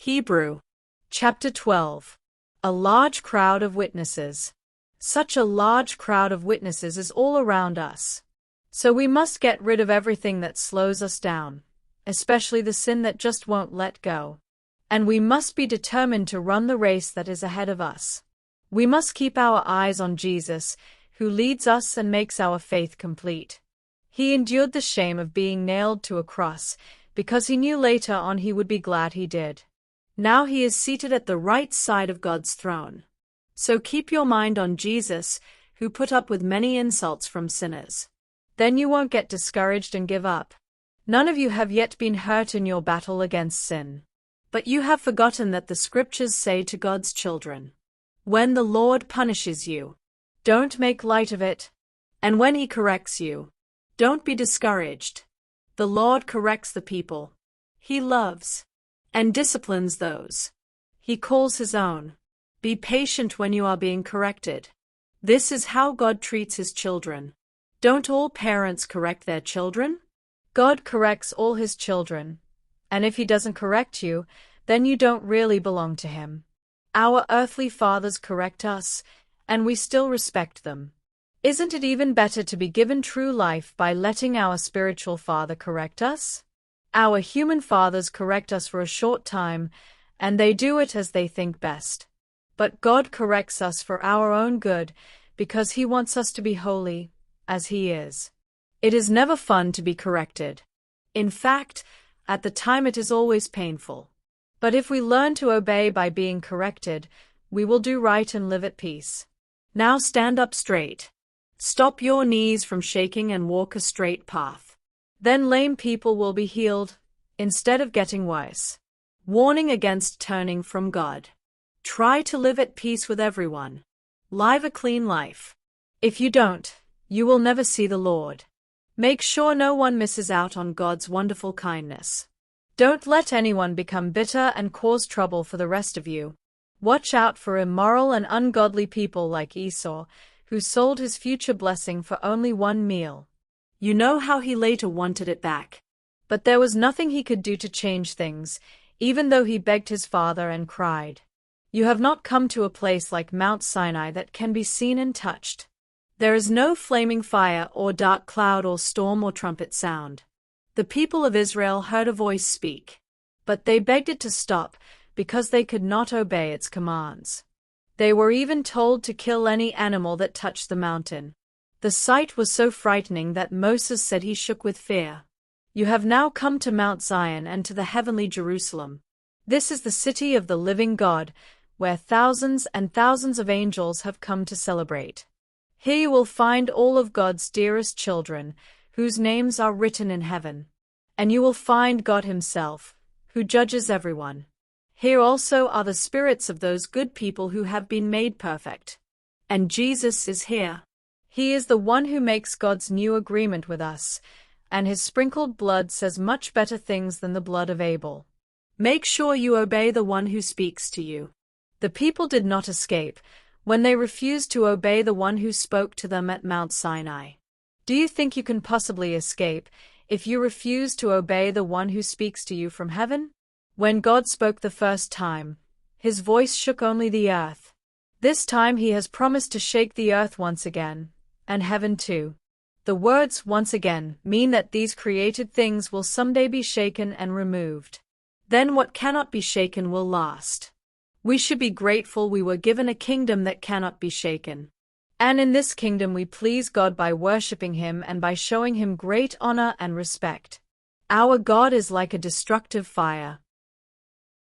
Hebrew. Chapter 12. A large crowd of witnesses. Such a large crowd of witnesses is all around us. So we must get rid of everything that slows us down, especially the sin that just won't let go. And we must be determined to run the race that is ahead of us. We must keep our eyes on Jesus, who leads us and makes our faith complete. He endured the shame of being nailed to a cross, because he knew later on he would be glad he did. Now he is seated at the right side of God's throne. So keep your mind on Jesus, who put up with many insults from sinners. Then you won't get discouraged and give up. None of you have yet been hurt in your battle against sin. But you have forgotten that the scriptures say to God's children, "When the Lord punishes you, don't make light of it. And when he corrects you, don't be discouraged. The Lord corrects the people he loves and disciplines those he calls his own. Be patient when you are being corrected. This is how God treats his children. Don't all parents correct their children? God corrects all his children. And if he doesn't correct you, then you don't really belong to him. Our earthly fathers correct us, and we still respect them. Isn't it even better to be given true life by letting our spiritual Father correct us? Our human fathers correct us for a short time, and they do it as they think best. But God corrects us for our own good, because he wants us to be holy, as he is. It is never fun to be corrected. In fact, at the time it is always painful. But if we learn to obey by being corrected, we will do right and live at peace. Now stand up straight. Stop your knees from shaking and walk a straight path. Then lame people will be healed, instead of getting worse. Warning against turning from God. Try to live at peace with everyone. Live a clean life. If you don't, you will never see the Lord. Make sure no one misses out on God's wonderful kindness. Don't let anyone become bitter and cause trouble for the rest of you. Watch out for immoral and ungodly people like Esau, who sold his future blessing for only one meal. You know how he later wanted it back. But there was nothing he could do to change things, even though he begged his father and cried. You have not come to a place like Mount Sinai that can be seen and touched. There is no flaming fire or dark cloud or storm or trumpet sound. The people of Israel heard a voice speak, but they begged it to stop because they could not obey its commands. They were even told to kill any animal that touched the mountain. The sight was so frightening that Moses said he shook with fear. You have now come to Mount Zion and to the heavenly Jerusalem. This is the city of the living God, where thousands and thousands of angels have come to celebrate. Here you will find all of God's dearest children, whose names are written in heaven. And you will find God himself, who judges everyone. Here also are the spirits of those good people who have been made perfect. And Jesus is here. He is the one who makes God's new agreement with us, and his sprinkled blood says much better things than the blood of Abel. Make sure you obey the one who speaks to you. The people did not escape when they refused to obey the one who spoke to them at Mount Sinai. Do you think you can possibly escape if you refuse to obey the one who speaks to you from heaven? When God spoke the first time, his voice shook only the earth. This time he has promised to shake the earth once again, and heaven too. The words "once again" mean that these created things will someday be shaken and removed. Then what cannot be shaken will last. We should be grateful we were given a kingdom that cannot be shaken. And in this kingdom we please God by worshiping him and by showing him great honor and respect. Our God is like a destructive fire.